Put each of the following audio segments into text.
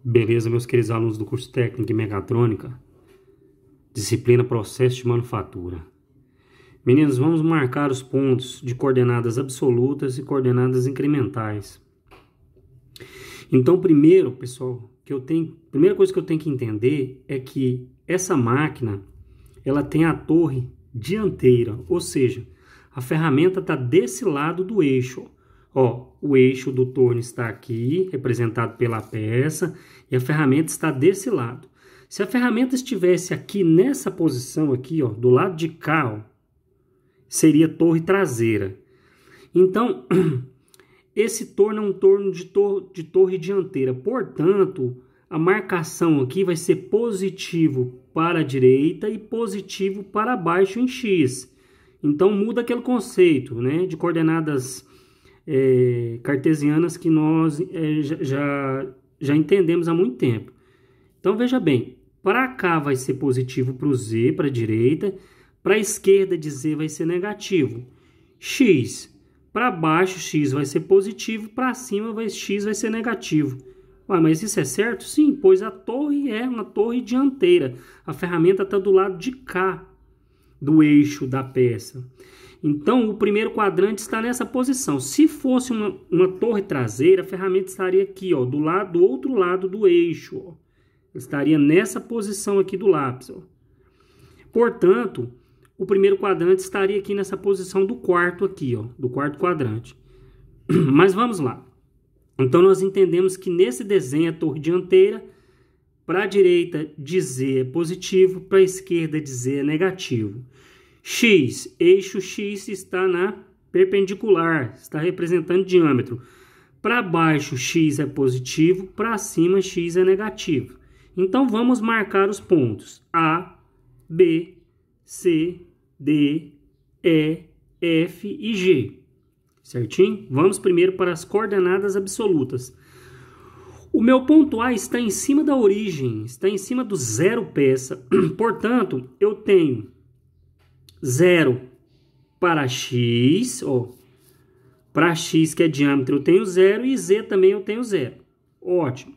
Beleza, meus queridos alunos do curso técnico em mecatrônica, disciplina processo de manufatura. Meninos, vamos marcar os pontos de coordenadas absolutas e coordenadas incrementais. Então, primeiro, pessoal, primeira coisa que eu tenho que entender é que essa máquina, ela tem a torre dianteira, ou seja, a ferramenta está desse lado do eixo. Ó, o eixo do torno está aqui, representado pela peça, e a ferramenta está desse lado. Se a ferramenta estivesse aqui nessa posição aqui, ó, do lado de cá, ó, seria torre traseira. Então, esse torno é um torno de torre dianteira. Portanto, a marcação aqui vai ser positivo para a direita e positivo para baixo em X. Então, muda aquele conceito, né, de coordenadas cartesianas que nós já entendemos há muito tempo. Então, veja bem, para cá vai ser positivo para o Z, para a direita, para a esquerda de Z vai ser negativo. X, para baixo X vai ser positivo, para cima X vai ser negativo. Ué, mas isso é certo? Sim, pois a torre é uma torre dianteira. A ferramenta está do lado de cá do eixo da peça. Então, o primeiro quadrante está nessa posição. Se fosse uma torre traseira, a ferramenta estaria aqui, ó, do outro lado do eixo. Ó. Estaria nessa posição aqui do lápis. Ó. Portanto, o primeiro quadrante estaria aqui nessa posição do quarto aqui, ó, do quarto quadrante. Mas vamos lá. Então, nós entendemos que nesse desenho a torre dianteira, para a direita de Z é positivo, para a esquerda de Z é negativo. X, eixo X está na perpendicular, está representando diâmetro. Para baixo X é positivo, para cima X é negativo. Então vamos marcar os pontos A, B, C, D, E, F e G. Certinho? Vamos primeiro para as coordenadas absolutas. O meu ponto A está em cima da origem, está em cima do zero peça. Portanto, eu tenho 0 para X, ó, para X que é diâmetro eu tenho 0 e Z também eu tenho 0. Ótimo.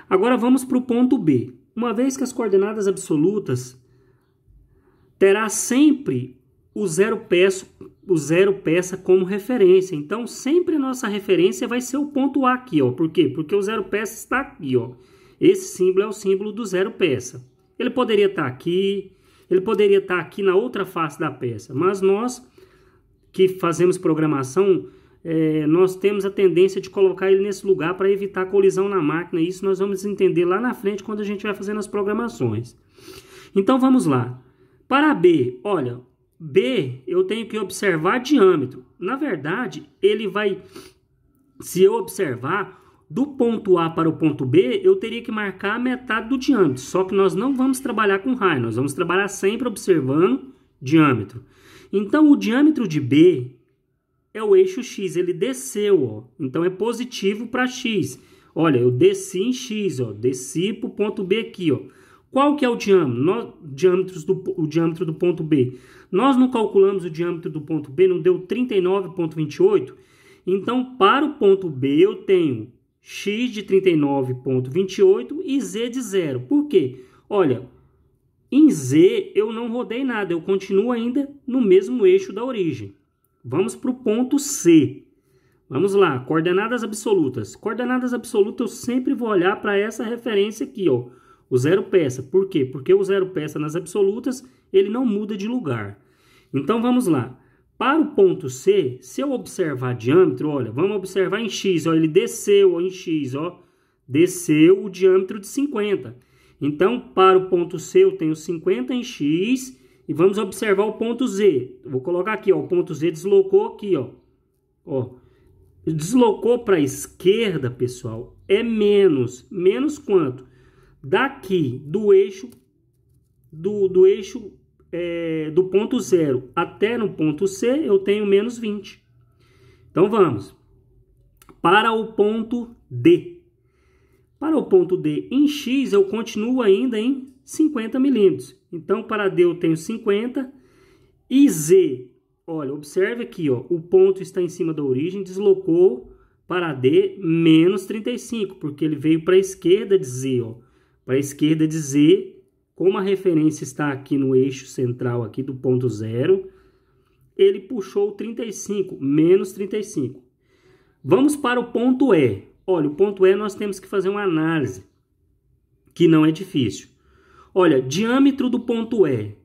Agora vamos para o ponto B. Uma vez que as coordenadas absolutas terá sempre o zero peça como referência. Então, sempre a nossa referência vai ser o ponto A aqui, ó. Por quê? Porque o zero peça está aqui, ó. Esse símbolo é o símbolo do zero peça. Ele poderia estar aqui, ele poderia estar aqui na outra face da peça, mas nós que fazemos programação, nós temos a tendência de colocar ele nesse lugar para evitar colisão na máquina. Isso nós vamos entender lá na frente quando a gente vai fazendo as programações. Então vamos lá. Para B, olha, B eu tenho que observar diâmetro. Na verdade, ele vai, se eu observar do ponto A para o ponto B, eu teria que marcar a metade do diâmetro. Só que nós não vamos trabalhar com raio, nós vamos trabalhar sempre observando diâmetro. Então, o diâmetro de B é o eixo X, ele desceu, ó. Então, é positivo para X. Olha, eu desci em X, ó, desci para o ponto B aqui, ó. Qual que é o diâmetro? O diâmetro do ponto B. Nós não calculamos o diâmetro do ponto B, não deu 39,28? Então, para o ponto B, eu tenho X de 39,28 e Z de 0. Por quê? Olha, em Z eu não rodei nada, eu continuo ainda no mesmo eixo da origem. Vamos para o ponto C. Vamos lá, coordenadas absolutas. Coordenadas absolutas eu sempre vou olhar para essa referência aqui, ó, o zero peça. Por quê? Porque o zero peça nas absolutas ele não muda de lugar. Então vamos lá. Para o ponto C, se eu observar diâmetro, olha, vamos observar em X, ó, ele desceu ó, em X, ó, desceu o diâmetro de 50. Então, para o ponto C, eu tenho 50 em X e vamos observar o ponto Z. Eu vou colocar aqui, ó, o ponto Z deslocou aqui, ó. Deslocou para a esquerda, pessoal, é menos. Menos quanto? Daqui, do eixo, do ponto 0 até no ponto C, eu tenho menos 20. Então, vamos. Para o ponto D. Para o ponto D em X, eu continuo ainda em 50 milímetros. Então, para D eu tenho 50. E Z, olha, observe aqui, ó, o ponto está em cima da origem, deslocou Para D, menos 35, porque ele veio para a esquerda de Z, ó. Para a esquerda de Z, como a referência está aqui no eixo central aqui do ponto 0, ele puxou o 35, menos 35. Vamos para o ponto E. Olha, o ponto E nós temos que fazer uma análise, que não é difícil. Olha, diâmetro do ponto E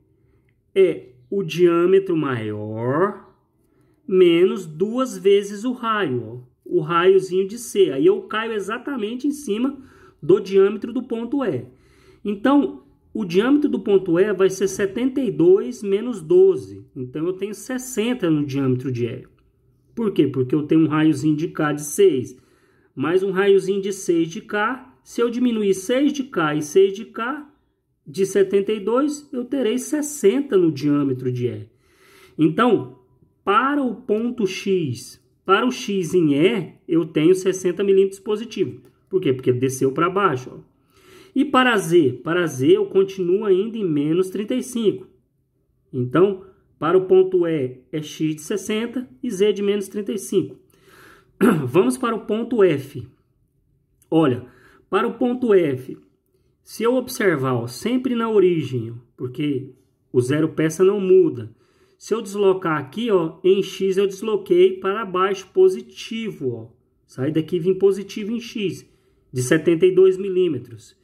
é o diâmetro maior menos 2 vezes o raio, ó, o raiozinho de C. Aí eu caio exatamente em cima do diâmetro do ponto E. Então, o diâmetro do ponto E vai ser 72 menos 12. Então, eu tenho 60 no diâmetro de E. Por quê? Porque eu tenho um raiozinho de K de 6, mais um raiozinho de 6 de K. Se eu diminuir 6 de K e 6 de K, de 72, eu terei 60 no diâmetro de E. Então, para o ponto X, para o X em E, eu tenho 60 milímetros positivo. Por quê? Porque desceu para baixo, ó. E para Z? Para Z eu continuo ainda em menos 35. Então, para o ponto E é X de 60 e Z de menos 35. Vamos para o ponto F. Olha, para o ponto F, se eu observar, ó, sempre na origem, ó, porque o zero peça não muda. Se eu deslocar aqui, ó, em X eu desloquei para baixo positivo, ó. Sai daqui e vim positivo em X, de 72 milímetros.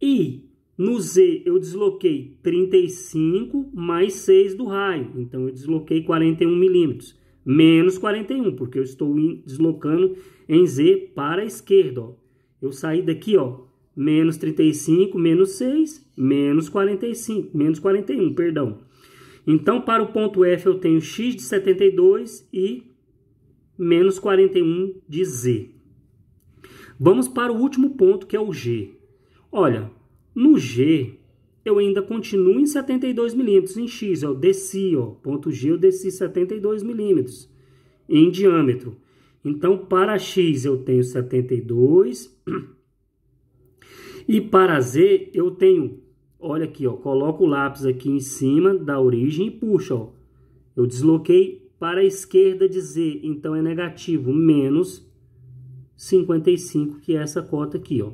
E no Z eu desloquei 35 mais 6 do raio. Então eu desloquei 41 milímetros. Menos 41, porque eu estou deslocando em Z para a esquerda, ó. Eu saí daqui, ó, menos 35, menos 6, menos 45, menos 41, perdão. Então, para o ponto F eu tenho X de 72 e menos 41 de Z. Vamos para o último ponto, que é o G. Olha, no G, eu ainda continuo em 72 milímetros. Em X, eu desci, ó, ponto G, eu desci 72 milímetros em diâmetro. Então, para X, eu tenho 72. E para Z, eu tenho, olha aqui, ó, coloco o lápis aqui em cima da origem e puxo, ó. Eu desloquei para a esquerda de Z, então é negativo, menos 55, que é essa cota aqui, ó.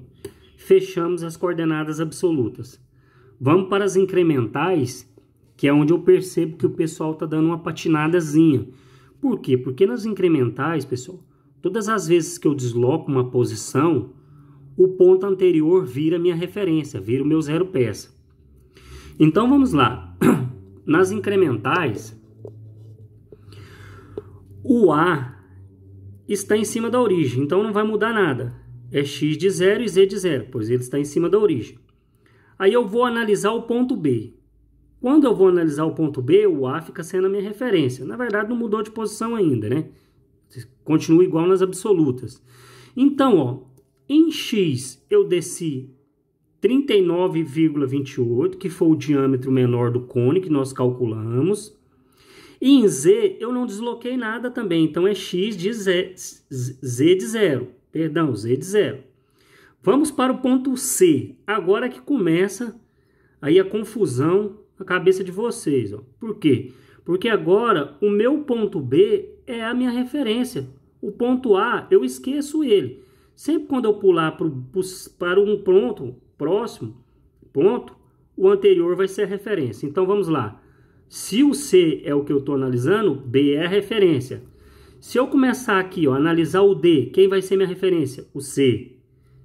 Fechamos as coordenadas absolutas. Vamos para as incrementais, que é onde eu percebo que o pessoal está dando uma patinadazinha. Por quê? Porque nas incrementais, pessoal, todas as vezes que eu desloco uma posição, o ponto anterior vira minha referência, vira o meu zero peça. Então vamos lá. Nas incrementais, o A está em cima da origem, então não vai mudar nada. É X de 0 e Z de 0, pois ele está em cima da origem. Aí eu vou analisar o ponto B. Quando eu vou analisar o ponto B, o A fica sendo a minha referência. Na verdade, não mudou de posição ainda, né? Continua igual nas absolutas. Então, ó, em X eu desci 39,28, que foi o diâmetro menor do cone que nós calculamos. E em Z eu não desloquei nada também, então é X de Z de 0. Perdão, Z de 0. Vamos para o ponto C. Agora que começa aí a confusão na cabeça de vocês, ó. Por quê? Porque agora o meu ponto B é a minha referência. O ponto A, eu esqueço ele. Sempre quando eu pular para um próximo ponto, o anterior vai ser a referência. Então vamos lá. Se o C é o que eu estou analisando, B é a referência. Se eu começar aqui, ó, analisar o D, quem vai ser minha referência? O C.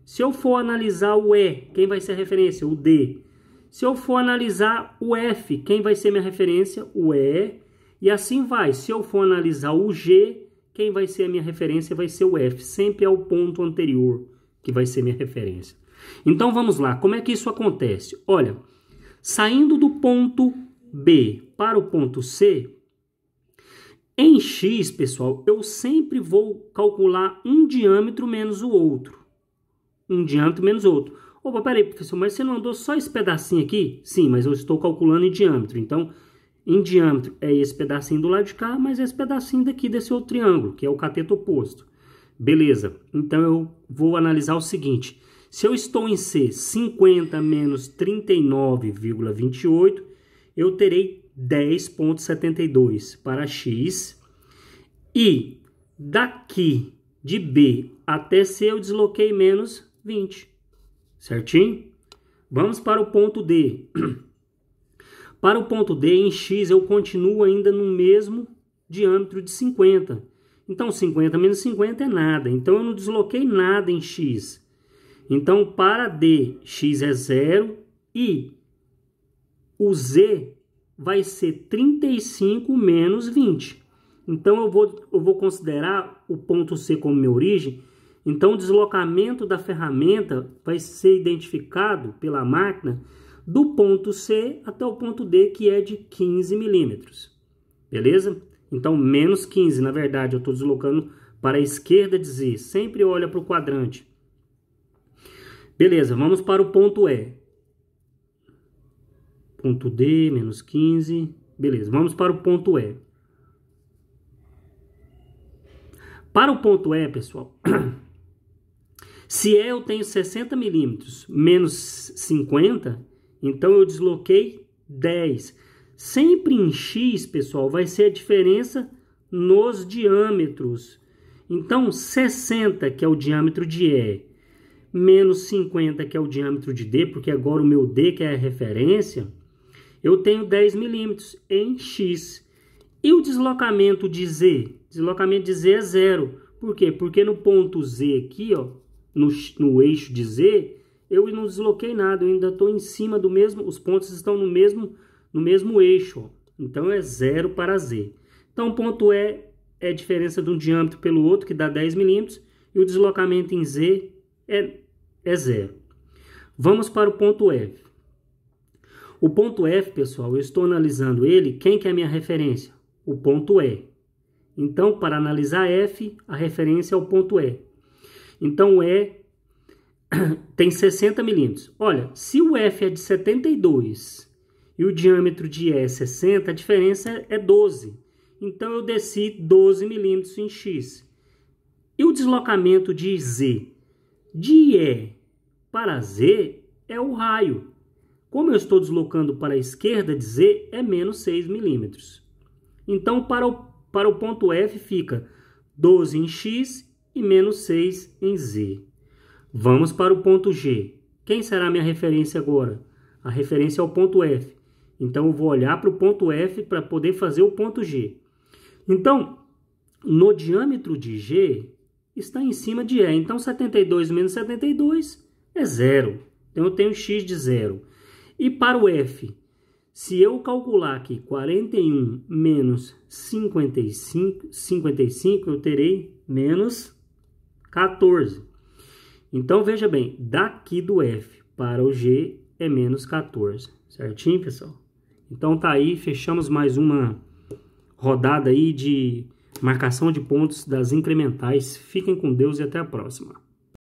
Se eu for analisar o E, quem vai ser a referência? O D. Se eu for analisar o F, quem vai ser minha referência? O E. E assim vai. Se eu for analisar o G, quem vai ser a minha referência? Vai ser o F. Sempre é o ponto anterior que vai ser minha referência. Então vamos lá. Como é que isso acontece? Olha, saindo do ponto B para o ponto C, em X, pessoal, eu sempre vou calcular um diâmetro menos o outro. Um diâmetro menos o outro. Opa, peraí, professor, mas você não andou só esse pedacinho aqui? Sim, mas eu estou calculando em diâmetro. Então, em diâmetro é esse pedacinho do lado de cá, mas esse pedacinho daqui desse outro triângulo, que é o cateto oposto. Beleza, então eu vou analisar o seguinte. Se eu estou em C, 50 menos 39,28, eu terei 10,72 para X. E daqui De B até C eu desloquei menos 20. Certinho? Vamos para o ponto D. Para o ponto D, em X, eu continuo ainda no mesmo diâmetro de 50. Então, 50 menos 50 é nada. Então, eu não desloquei nada em X. Então, para D, X é 0 e o Z vai ser 35 menos 20. Então, eu vou considerar o ponto C como minha origem. Então, o deslocamento da ferramenta vai ser identificado pela máquina do ponto C até o ponto D, que é de 15 milímetros. Beleza? Então, menos 15, na verdade, eu estou deslocando para a esquerda de Z. Sempre olha para o quadrante. Beleza, vamos para o ponto E. Ponto D, menos 15. Beleza, vamos para o ponto E. Para o ponto E, pessoal, se eu tenho 60 milímetros menos 50, então eu desloquei 10. Sempre em X, pessoal, vai ser a diferença nos diâmetros. Então, 60, que é o diâmetro de E, menos 50, que é o diâmetro de D, porque agora o meu D, que é a referência, eu tenho 10 milímetros em X. E o deslocamento de Z? O deslocamento de Z é 0. Por quê? Porque no ponto Z aqui, ó, no eixo de Z, eu não desloquei nada, eu ainda estou em cima do mesmo, os pontos estão no mesmo eixo, ó. Então é 0 para Z. Então o ponto E é a diferença de um diâmetro pelo outro, que dá 10 milímetros, e o deslocamento em Z é 0. Vamos para o ponto F. O ponto F, pessoal, eu estou analisando ele, quem que é a minha referência? O ponto E. Então, para analisar F, a referência é o ponto E. Então, o E tem 60 milímetros. Olha, se o F é de 72 e o diâmetro de E é 60, a diferença é 12. Então, eu desci 12 milímetros em X. E o deslocamento de Z? De E para Z é o raio. Como eu estou deslocando para a esquerda de Z, é menos 6 milímetros. Então, para o ponto F fica 12 em X e menos 6 em Z. Vamos para o ponto G. Quem será a minha referência agora? A referência é o ponto F. Então, eu vou olhar para o ponto F para poder fazer o ponto G. Então, no diâmetro de G, está em cima de E. Então, 72 menos 72 é 0. Então, eu tenho X de 0. E para o F, se eu calcular aqui 41 menos 55, eu terei menos 14. Então, veja bem, daqui do F para o G é menos 14. Certinho, pessoal? Então, tá aí, fechamos mais uma rodada aí de marcação de pontos das incrementais. Fiquem com Deus e até a próxima.